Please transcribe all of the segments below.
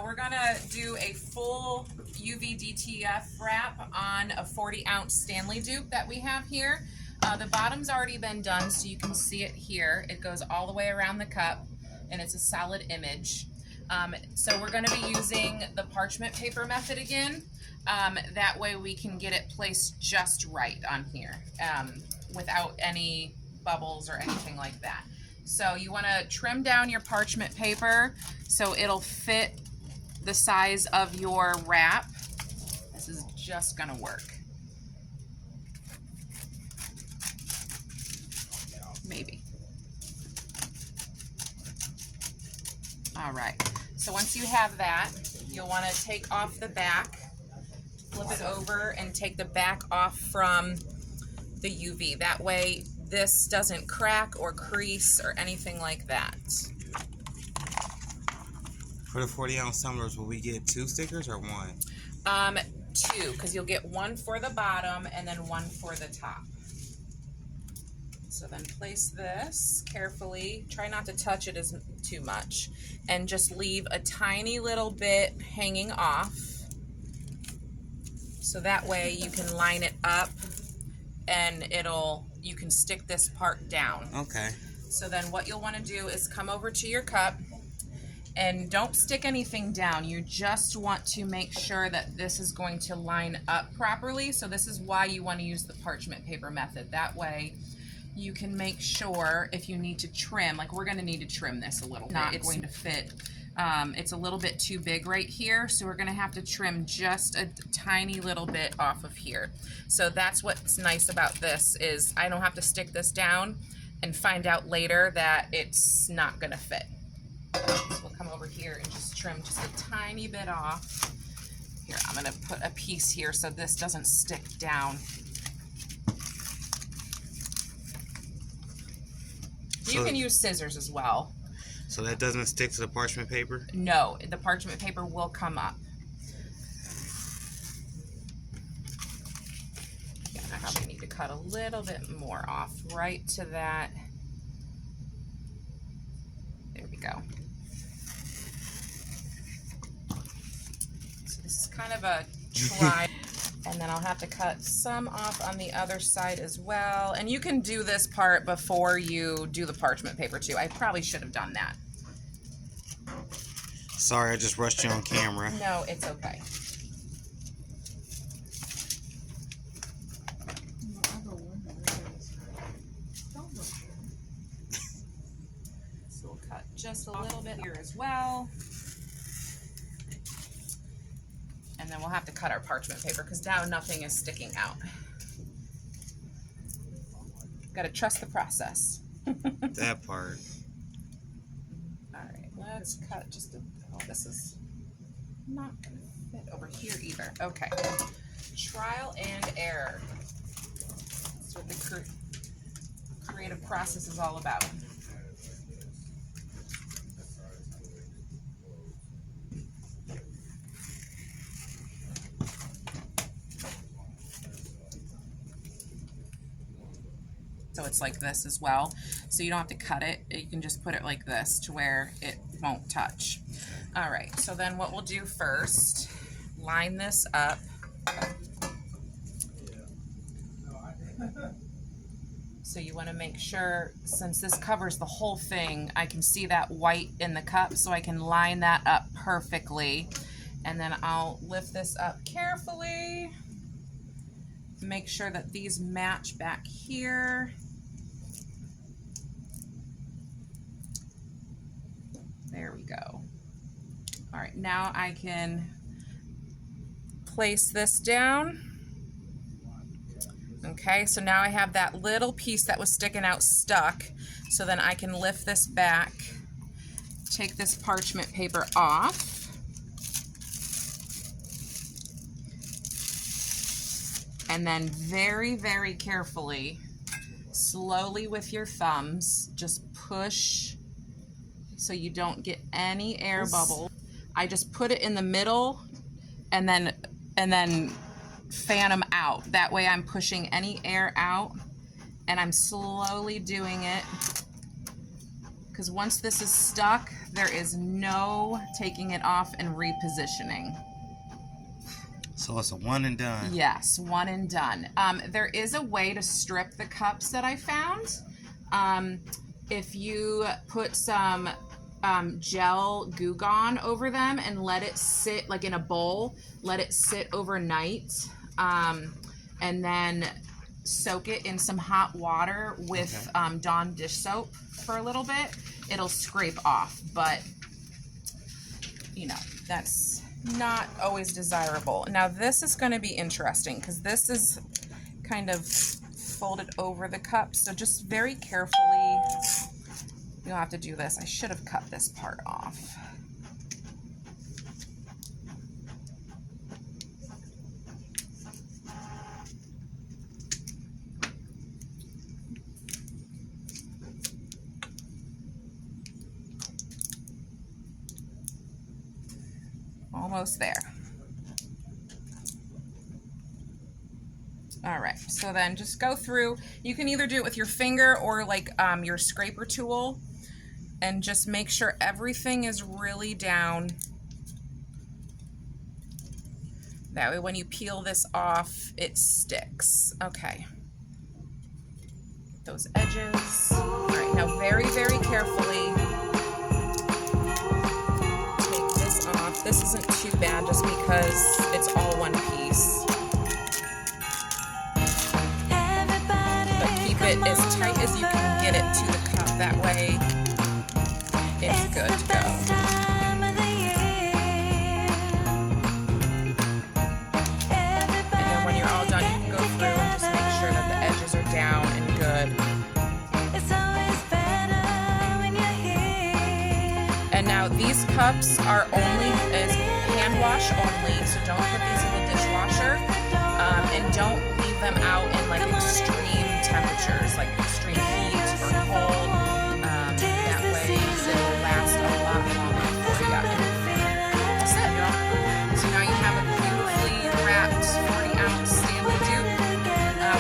we're gonna do a full UV DTF wrap on a 40-ounce Stanley dupe that we have here. The bottom's already been done, so you can see it here. It goes all the way around the cup, and it's a solid image. So we're gonna be using the parchment paper method again. That way we can get it placed just right on here, without any bubbles or anything like that. So you want to trim down your parchment paper so it'll fit the size of your wrap. This is just going to work. Maybe. All right. So once you have that, you'll want to take off the back, flip it over, and take the back off from the UV. That way this doesn't crack or crease or anything like that. For the 40-ounce tumblers, will we get 2 stickers or 1? 2, because you'll get 1 for the bottom and then 1 for the top. So then place this carefully. Try not to touch it too much, and just leave a tiny little bit hanging off. So that way you can line it up and you can stick this part down. Okay. So then what you'll want to do is come over to your cup and don't stick anything down. You just want to make sure that this is going to line up properly. So this is why you want to use the parchment paper method. That way you can make sure if you need to trim, like we're going to need to trim this a little bit. It's going to fit. It's a little bit too big right here, so we're going to have to trim just a tiny little bit off of here. So that's what's nice about this, is I don't have to stick this down and find out later that it's not going to fit. So we'll come over here and just trim just a tiny bit off. Here, I'm going to put a piece here so this doesn't stick down. You can use scissors as well. So that doesn't stick to the parchment paper? No, the parchment paper will come up. Yeah, I probably need to cut a little bit more off right to that. There we go. So this is kind of a try. And then I'll have to cut some off on the other side as well. And you can do this part before you do the parchment paper too. I probably should have done that. Sorry, I just rushed you on camera. No, it's okay. So we'll cut just a little bit here as well. And then we'll have to cut our parchment paper because now nothing is sticking out. Got to trust the process. That part. All right, let's cut just a... Oh, this is not going to fit over here either. Okay. Trial and error. That's what the creative process is all about. So it's like this as well. So you don't have to cut it. You can just put it like this to where it won't touch. All right, so then what we'll do first, line this up. So you want to make sure, since this covers the whole thing, I can see that white in the cup, so I can line that up perfectly. And then I'll lift this up carefully. Make sure that these match back here. There we go. All right, now I can place this down. Okay, so now I have that little piece that was sticking out stuck. So then I can lift this back, take this parchment paper off. And then very, very carefully, slowly with your thumbs, just push so you don't get any air bubbles. I just put it in the middle and then fan them out. That way I'm pushing any air out, and I'm slowly doing it because once this is stuck, there is no taking it off and repositioning. So it's a one and done. Yes, one and done. There is a way to strip the cups that I found. If you put some gel Goo Gone over them and let it sit like in a bowl, let it sit overnight, and then soak it in some hot water with Dawn dish soap for a little bit, it'll scrape off. But you know, that's not always desirable. Now this is going to be interesting because this is kind of folded over the cup, so just very carefully you'll have to do this. I should have cut this part off. Almost there. All right, so then just go through. You can either do it with your finger or like your scraper tool, and just make sure everything is really down. That way when you peel this off, it sticks. Okay. Those edges. All right, now very, very carefully take this off. This isn't too bad just because it's all one piece. But keep it as tight as you can get it to the cup. That way it's good to go. And then when you're all done, you can go through and just make sure that the edges are down and good. And now these cups are only as hand wash only, so don't put these in the dishwasher, and don't leave them out in like extreme temperatures, like extreme heat or cold. That way it'll last a lot longer for you. And that's it, y'all. So now you have a beautifully wrapped 40-ounce Stanley dupe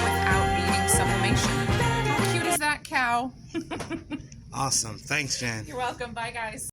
without needing sublimation. How cute is that cow? Awesome. Thanks, Jen. You're welcome. Bye, guys.